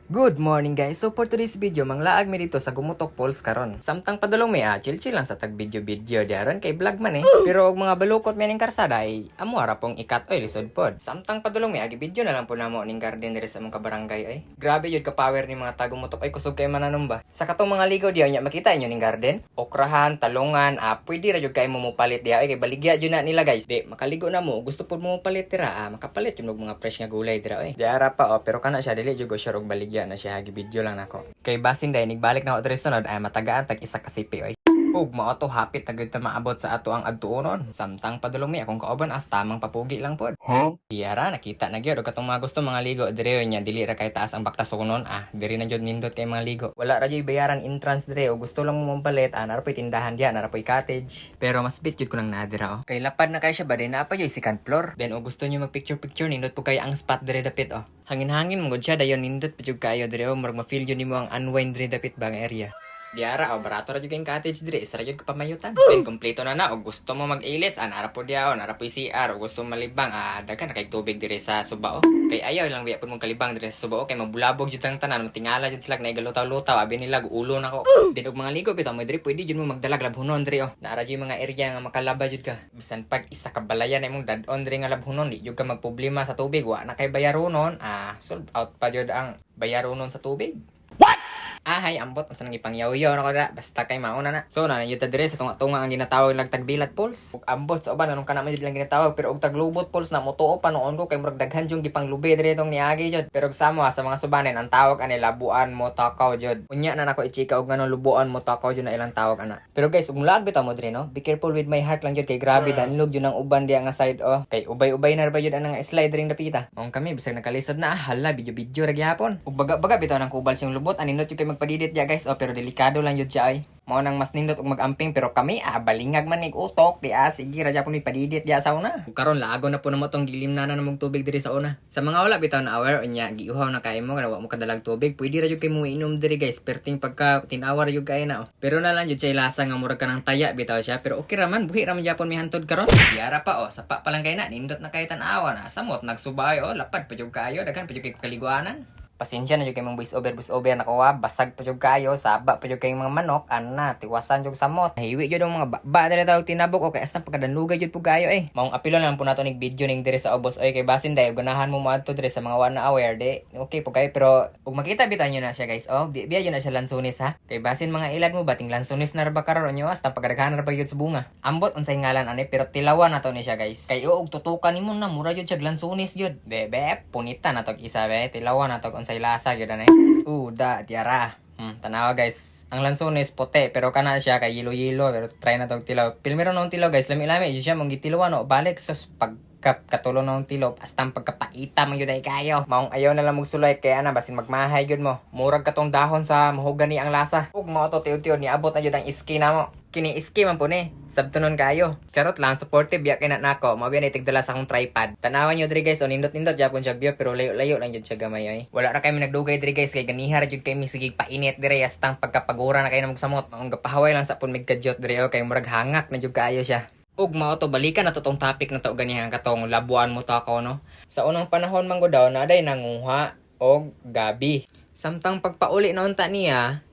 Good morning guys! So for today's video, manglaag mi dito sa Gumutok Falls karon. Samtang padulong mi chill-chill lang sa tag video diaron kay vlog man eh. Pero og mga balukot mi ning karsada ay amo ara pong ikat oy lisod pod. Samtang padulong mi agi video na lang po namo ning garden diri sa among kabarangay ay. Grabe yun ka power ni mga tagumutok ay kusog kay mananumba. Sa katong mga ligaw diya nya makita inyo ning garden, okrahan, talungan, pwede ra jud kay mo mupalit diya ay kay baligya jud na nila guys. Di makaligo na mo, gusto pod mo mupalit dira makapalit yung mga fresh nga gulay dira oy. Diara pa pero kana siya dili jud go sure og baligya na siya hagi video lang nako. Kay basin day nigbalik na ako diri sunod ay matagaan tag isa ka sipi oy. Ug mao to hapit na gyud ta maabot sa ato ang adtuonon. Samtang padulong mi akong kauban as tamang papugi lang pod. Diyara nakita na gyud og katong mga gusto mga ligo diri nya dili ra kay taas ang baktasonon diri na jud nindot kay mga ligo. Wala ra jud bayaran entrance diri og gusto lang mo mampalit nara poy tindahan diya nara poy cottage. Pero mas bit jud ko nang nadira Kay lapad na kay siya ba din na pa yoy second floor. Then og gusto niyo mag picture nindot po kay ang spot diri dapit Hangin-hangin mo gud siya dayon nindot pa jud kayo diri murag ma-feel yun nimo ang unwind diri dapit bang area. Diara barato ra jud kay cottage diri isa ra jud ka pamayutan. Then kompleto na og gusto mo mag-ilis nara po diya nara po CR og gusto malibang daghan na kay tubig diri sa suba Kay ayaw lang biya pud mong kalibang diri sa suba kay mabulabog jud ang tanan tingala jud sila naigalautaw-lutaw abi nila ulo nako. Then og mga ligo bitaw mo diri pwede jud mo magdalag labhunon diri Nara jud mga area nga makalaba jud ka. Bisan pag isa ka balayan imong dad-on diri nga labhunon di jud ka magproblema sa tubig wa na kay bayaronon sold out pa jud ang bayaronon sa tubig. Hay, ambot ang sanang ipangyaw-yaw na ko na. Basta kay mauna na. So, yun ta dire sa tunga ang ginatawag lang tagbilat pulse. Ug ambot sa uban anong kana man jud lang ginatawag pero og taglubot pulse na motuo pa noon ko kay murag daghan jung gipanglubi dire tong niagi jud. Pero samo sa mga subanen ang tawag ani labuan mo takaw jud. Unya na nako i-chika og nganong lubuan mo takaw jud na ilang tawag ana. Pero guys, ug lag bitaw mo dire no. Be careful with my heart lang jud kay grabe danlog jud ang uban diya nga side Kay ubay-ubay na ra ba jud ang slide ring dapita. Mong kami bisag nakalisod na hala video ra gyapon. Ug baga bitaw nang kubal siyang lubot aninot jud kay magpadidit diya guys pero delikado lang yun siya ay. Mao nang mas nindot og magamping pero kami balingag man nig utok di sige ra japon mi padidit diya sa una. Ug karon laago na po namo tong gilimnanan namong tubig diri sa una. Sa mga wala bitaw na aware unya giuhaw na kay mo wa mo kadalag tubig pwede ra jud kay mo inom diri guys perting pagka tinawar jud kay na Pero na lang jud siya lasa nga murag kanang taya bitaw siya pero okay ra man buhi ra man japon mi hantod karon. Diara pa sapa pa lang kay na nindot na kay tan-awa na samot nagsubay lapad pa jud kayo daghan pa jud kay kaliguanan. Pasensya na jud kay mong voice over nakuha basag pa jud kayo saba pa jud kay mga manok tiwasan jud samot nahiwi jud ang mga baba diri tawag tinabok kay astan pagkadanlugay jud pud kayo maong apilo lang po nato ning video ning diri sa obos kay basin day ganahan mo moadto diri sa mga wana aware okay po kayo pero ug makita bitaw nyo na siya guys biya yun na siya lansunis kay basin mga ilad mo bating lansunis na ra ba karon nyo astan pagdaghan ra ba jud sa bunga ambot unsay ngalan pero tilawan nato ni siya guys kay ug tutukan nimo na mura jud siya lansunis jud punita na to isa tilawan na to say lasa gyud anay. Tiara. Tanawa guys. Ang lansones puti pero kana siya kay yelo-yelo pero try na tog tilaw. Pilmero nung tilaw guys, lami-lami siya mong gitilawan balik sus pagkatulo nung tilaw astang pagkapaita man gyud ay kayo. Maong ayaw na lang magsulay kay basin magmahay gyud mo. Murag katong dahon sa mahogani ang lasa. Ug mao to tiud-tiud ni abot na gyud ang iski namo. Kini iski man po ni sabtunon kayo. Charot lang supportive biya kay nako. Mao biya ni tigdala sa akong tripod. Tanawan niyo diri guys nindot-nindot japon siya view pero layo-layo lang jud siya gamay Wala ra kay mi nagdugay diri guys kay ganiha ra jud kay mi sige painit diri astang pagkapagura na kay na magsamot. Ang gapahaway lang sa pun migkadyot diri kay murag hangak na jud kaayo siya. Ug mao to balikan na to tong topic na to ganiha katong labuan mo takaw no. Sa unang panahon man go daw na aday nanguha og gabi. Samtang pagpauli noon ta niya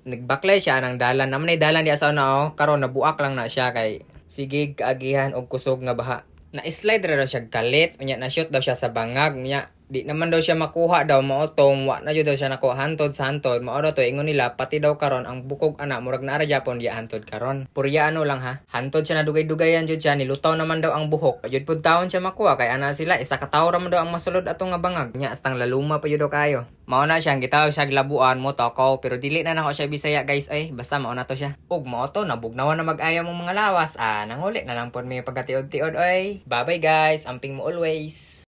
nagbaklay siya ng dalan naman ay dalan diya sa una karon nabuak lang na siya kay sige kaagihan og kusog nga baha na slide ra siya galit unya na shoot daw siya sa bangag unya di naman daw siya makuha daw mao tong wa na jud daw siya nakuha hantod sa hantod mao daw to ingon nila pati daw karon ang bukog murag naa ra gyapon diya hantod karon purya lang hantod siya nadugay-dugayan jud siya nilutaw naman daw ang buhok jud pud taon siya makuha kay sila isa ka tawo ra man daw ang masulod atong nga bangag nya astang laluma pa jud daw kayo mao na siyang gitawag siya labuan mo takaw pero dili na nako siya Bisaya guys basta mao na to siya ug mao to nabugnawan na mag-ayaw mo mga lawas nanguli na lang pud may pagkatiod-tiod bye bye guys amping mo always.